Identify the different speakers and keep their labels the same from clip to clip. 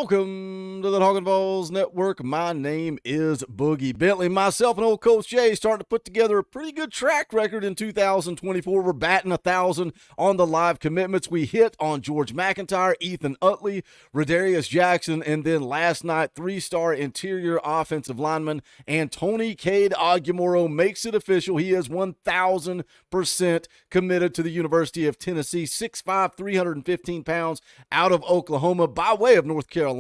Speaker 1: Welcome to the Talkin VAWLS Network. My name is Boogie Bentley. Myself and old Coach Jay starting to put together a pretty good track record in 2024. We're batting 1,000 on the live commitments. We hit on George McIntyre, Ethan Utley, Rodarius Jackson, and then last night, 3-star interior offensive lineman Anthony Cade Aguimoro makes it official. He is 1,000% committed to the University of Tennessee, 6'5", 315 pounds, out of Oklahoma by way of North Carolina.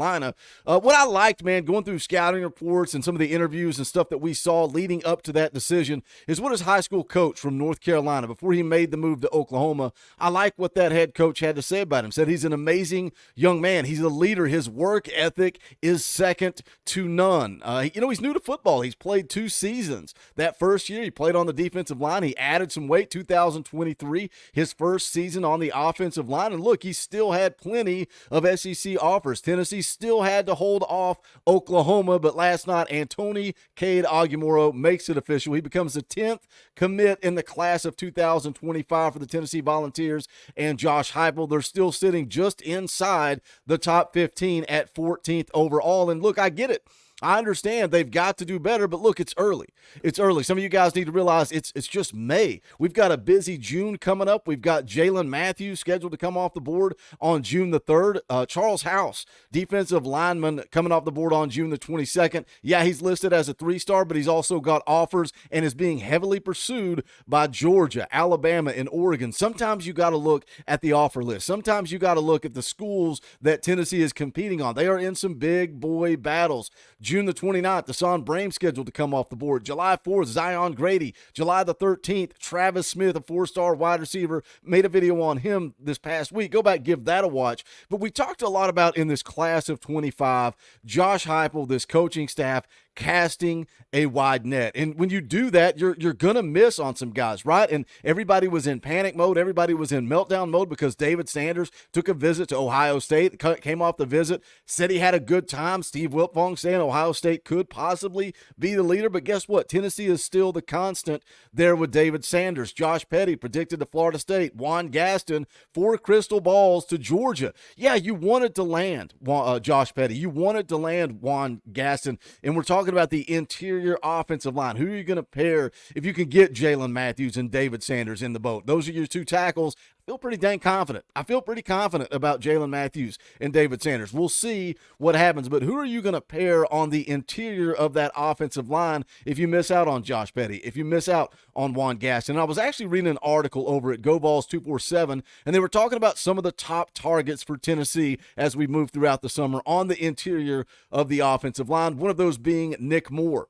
Speaker 1: What I liked, man, going through scouting reports and some of the interviews and stuff that we saw leading up to that decision is what his high school coach from North Carolina, before he made the move to Oklahoma, I like what that head coach had to say about him. Said he's an amazing young man. He's a leader. His work ethic is second to none. He's new to football. He's played 2 seasons. That first year, he played on the defensive line. He added some weight, 2023, his first season on the offensive line. And look, he still had plenty of SEC offers. Tennessee still had to hold off Oklahoma, but last night, Anthony Cade Aguimoro makes it official. He becomes the 10th commit in the class of 2025 for the Tennessee Volunteers and Josh Heupel. They're still sitting just inside the top 15 at 14th overall. And look, I get it. I understand they've got to do better, but look, it's early. It's early. Some of you guys need to realize it's just May. We've got a busy June coming up. We've got Jalen Matthews scheduled to come off the board on June the 3rd. Charles House, defensive lineman, coming off the board on June the 22nd. Yeah, he's listed as a 3-star, but he's also got offers and is being heavily pursued by Georgia, Alabama, and Oregon. Sometimes you got to look at the offer list. Sometimes you got to look at the schools that Tennessee is competing on. They are in some big boy battles. June the 29th, Deshaun Brame scheduled to come off the board. July 4th, Zion Grady. July the 13th, Travis Smith, a 4-star wide receiver. Made a video on him this past week. Go back, give that a watch. But we talked a lot about in this class of 25, Josh Heupel, this coaching staff, casting a wide net. And when you do that, you're going to miss on some guys, right? And everybody was in panic mode. Everybody was in meltdown mode because David Sanders took a visit to Ohio State, came off the visit, said he had a good time. Steve Wiltfong saying Ohio State could possibly be the leader. But guess what? Tennessee is still the constant there with David Sanders. Josh Petty predicted to Florida State. Juan Gaston, 4 crystal balls to Georgia. Yeah, you wanted to land Josh Petty. You wanted to land Juan Gaston. And we're talking about the interior offensive line. Who are you going to pair if you can get Jalen Matthews and David Sanders in the boat? Those are your 2 tackles. I feel pretty dang confident. I feel pretty confident about Jalen Matthews and David Sanders. We'll see what happens, but who are you going to pair on the interior of that offensive line if you miss out on Josh Petty, if you miss out on Juan Gaston? And I was actually reading an article over at GoVols 247, and they were talking about some of the top targets for Tennessee as we move throughout the summer on the interior of the offensive line, one of those being Nick Moore.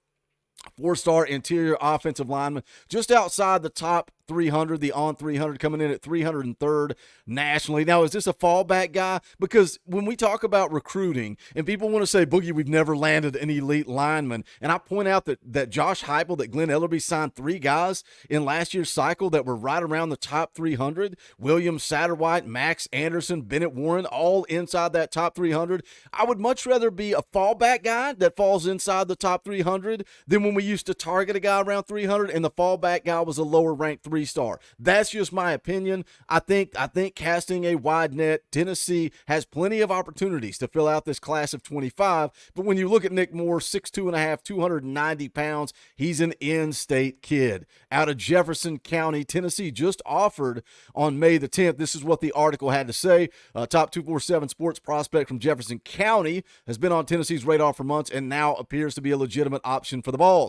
Speaker 1: 4-star interior offensive lineman, just outside the top 300, the On300 coming in at 303rd nationally. Now, is this a fallback guy? Because when we talk about recruiting and people want to say, Boogie, we've never landed an elite lineman, and I point out that Josh Heupel, that Glenn Ellerbe signed 3 guys in last year's cycle that were right around the top 300, William Satterwhite, Max Anderson, Bennett Warren, all inside that top 300. I would much rather be a fallback guy that falls inside the top 300 than when we used to target a guy around 300 and the fallback guy was a lower ranked 3-star. That's just my opinion. I think casting a wide net, Tennessee has plenty of opportunities to fill out this class of 25. But when you look at Nick Moore, 6'2.5", 290 pounds, he's an in-state kid out of Jefferson County, Tennessee. Just offered on May the 10th. This is what the article had to say. Top 247 sports prospect from Jefferson County has been on Tennessee's radar for months and now appears to be a legitimate option for the Vols.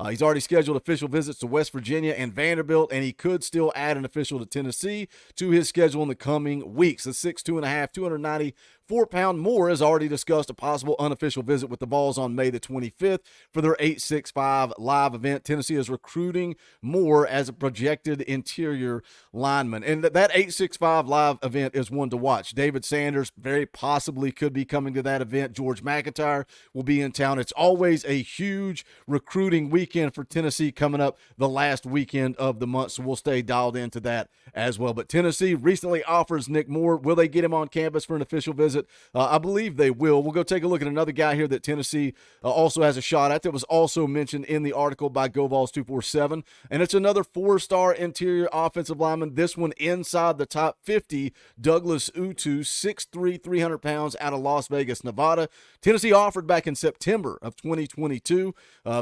Speaker 1: He's already scheduled official visits to West Virginia and Vanderbilt, and he could still add an official to Tennessee to his schedule in the coming weeks. The 6'2.5", 294-pound Moore has already discussed a possible unofficial visit with the Vols on May the 25th for their 865 live event. Tennessee is recruiting Moore as a projected interior lineman. And that 865 live event is one to watch. David Sanders very possibly could be coming to that event. George McIntyre will be in town. It's always a huge recruiting weekend for Tennessee coming up the last weekend of the month, so we'll stay dialed into that as well. But Tennessee recently offers Nick Moore. Will they get him on campus for an official visit? visit? I believe they will. We'll go take a look at another guy here that Tennessee also has a shot at that was also mentioned in the article by GoVols 247, and it's another four-star interior offensive lineman, this one inside the top 50, Douglas Utu, 6'3", 300 pounds, out of Las Vegas, Nevada. Tennessee offered back in September of 2022,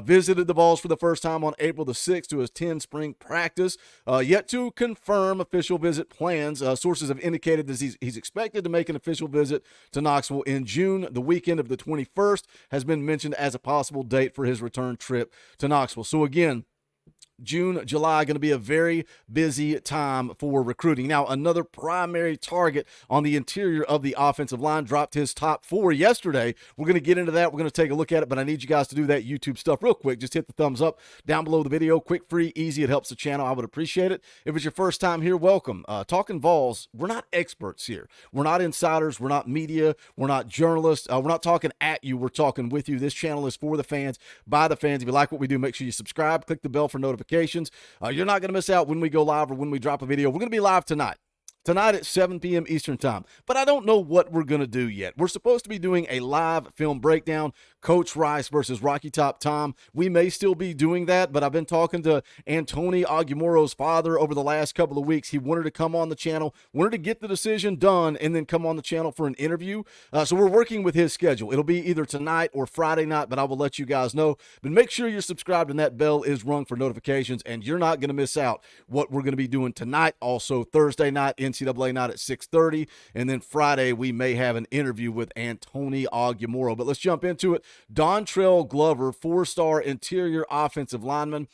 Speaker 1: visited the Vols for the first time on April the 6th to his 10 spring practice. Yet to confirm official visit plans. Sources have indicated that he's expected to make an official visit to Knoxville in June. The weekend of the 21st has been mentioned as a possible date for his return trip to Knoxville. So again, June, July, going to be a very busy time for recruiting. Now, another primary target on the interior of the offensive line dropped his top 4 yesterday. We're going to get into that. We're going to take a look at it, but I need you guys to do that YouTube stuff real quick. Just hit the thumbs up down below the video. Quick, free, easy. It helps the channel. I would appreciate it. If it's your first time here, welcome. Talkin VAWLS, we're not experts here. We're not insiders. We're not media. We're not journalists. We're not talking at you. We're talking with you. This channel is for the fans, by the fans. If you like what we do, make sure you subscribe. Click the bell for notifications. You're not going to miss out when we go live or when we drop a video. We're going to be live tonight at 7 p.m. Eastern time. But I don't know what we're going to do yet. We're supposed to be doing a live film breakdown, Coach Rice versus Rocky Top Tom. We may still be doing that, but I've been talking to Antony Aguimoro's father over the last couple of weeks. He wanted to come on the channel, wanted to get the decision done, and then come on the channel for an interview. So we're working with his schedule. It'll be either tonight or Friday night, but I will let you guys know. But make sure you're subscribed and that bell is rung for notifications, and you're not going to miss out what we're going to be doing tonight. Also, Thursday night, NCAA night at 6:30, and then Friday we may have an interview with Antony Aguimoro. But let's jump into it. Dantrell Glover, 4-star interior offensive lineman,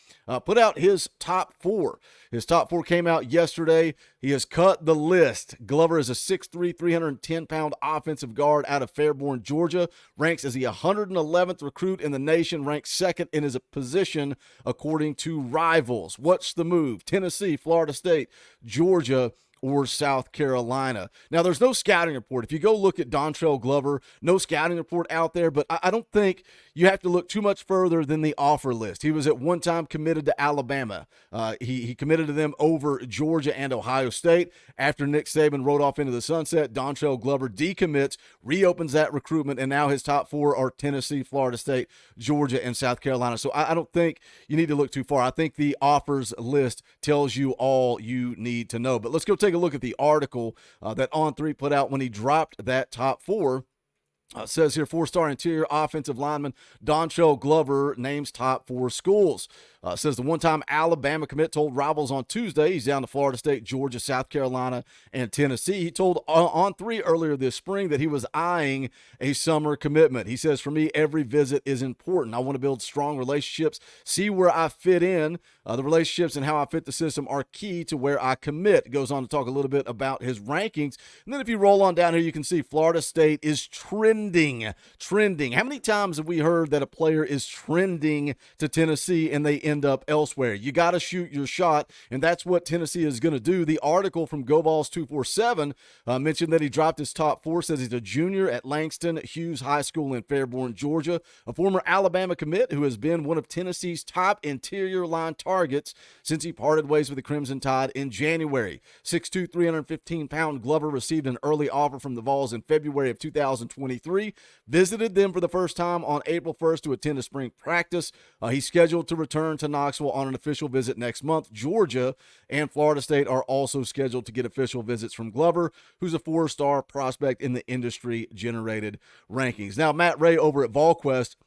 Speaker 1: put out his top 4. His top 4 came out yesterday. He has cut the list. Glover is a 6'3", 310-pound offensive guard out of Fairborn, Georgia. Ranks as the 111th recruit in the nation. Ranks second in his position according to Rivals. What's the move? Tennessee, Florida State, Georgia, or South Carolina. Now, there's no scouting report. If you go look at Dantrell Glover, no scouting report out there, but I don't think you have to look too much further than the offer list. He was at one time committed to Alabama. He committed to them over Georgia and Ohio State. After Nick Saban rode off into the sunset, Dantrell Glover decommits, reopens that recruitment, and now his top 4 are Tennessee, Florida State, Georgia, and South Carolina. So I don't think you need to look too far. I think the offers list tells you all you need to know. But let's go take a look at the article that On3 put out when he dropped that top 4. Says here, 4-star interior offensive lineman Dantrell Glover names top 4 schools. Says the one-time Alabama commit told Rivals on Tuesday he's down to Florida State, Georgia, South Carolina, and Tennessee. He told On3 earlier this spring that he was eyeing a summer commitment. He says, for me, every visit is important. I want to build strong relationships, see where I fit in. The relationships and how I fit the system are key to where I commit. Goes on to talk a little bit about his rankings. And then if you roll on down here, you can see Florida State is trending. How many times have we heard that a player is trending to Tennessee and they end up elsewhere? You got to shoot your shot, and that's what Tennessee is going to do. The article from GoVols 247 mentioned that he dropped his top 4. Says he's a junior at Langston Hughes High School in Fairborn, Georgia, a former Alabama commit who has been one of Tennessee's top interior line targets since he parted ways with the Crimson Tide in January. 6'2", 315-pound Glover received an early offer from the Vols in February of 2023, visited them for the first time on April 1st to attend a spring practice. He's scheduled to return to Knoxville on an official visit next month. Georgia and Florida State are also scheduled to get official visits from Glover, who's a 4-star prospect in the industry-generated rankings. Now, Matt Ray over at VolQuest,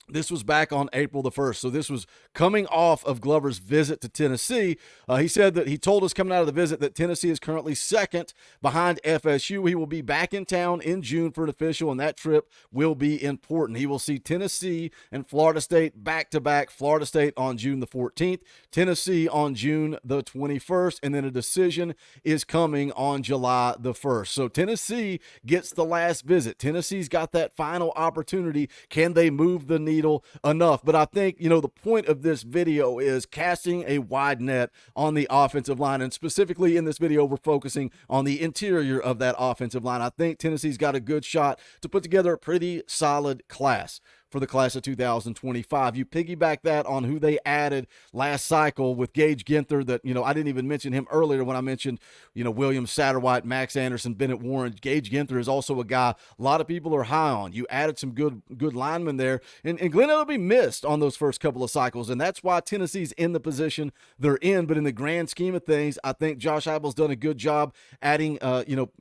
Speaker 1: this was back on April the 1st, so this was coming off of Glover's visit to Tennessee. He said that he told us coming out of the visit that Tennessee is currently second behind FSU. He will be back in town in June for an official, and that trip will be important. He will see Tennessee and Florida State back-to-back. Florida State on June the 14th, Tennessee on June the 21st, and then a decision is coming on July the 1st. So Tennessee gets the last visit. Tennessee's got that final opportunity. Can they move the needle enough? But I think, the point of this video is casting a wide net on the offensive line, and specifically in this video, we're focusing on the interior of that offensive line. I think Tennessee's got a good shot to put together a pretty solid class. for the class of 2025. You piggyback that on who they added last cycle with Gage Ginther, that, I didn't even mention him earlier when I mentioned, William Satterwhite, Max Anderson, Bennett Warren. Gage Ginther is also a guy a lot of people are high on. You added some good linemen there, and Glenn will be missed on those first couple of cycles, and that's why Tennessee's in the position they're in. But in the grand scheme of things, I think Josh Heupel's done a good job adding,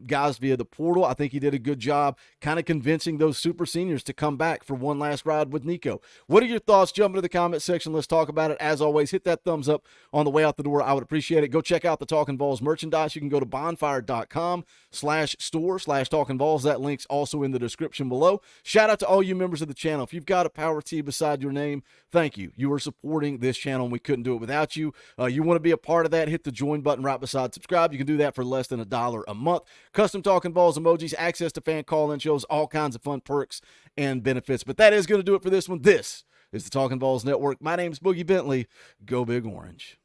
Speaker 1: guys via the portal. I think he did a good job kind of convincing those super seniors to come back for one last ride with Nico. What are your thoughts? Jump into the comment section. Let's talk about it. As always, hit that thumbs up on the way out the door. I would appreciate it. Go check out the Talkin VAWLS merchandise. You can go to bonfire.com/store/Talkin VAWLS. That link's also in the description below. Shout out to all you members of the channel. If you've got a Power T beside your name, thank you. You are supporting this channel, and we couldn't do it without you. You want to be a part of that, hit the join button right beside subscribe. You can do that for less than $1 a month. Custom Talkin VAWLS emojis, access to fan call-in shows, all kinds of fun perks and benefits. But that is going to do it for this one. This is the Talkin VAWLS Network. My name's Boogie Bentley. Go Big Orange.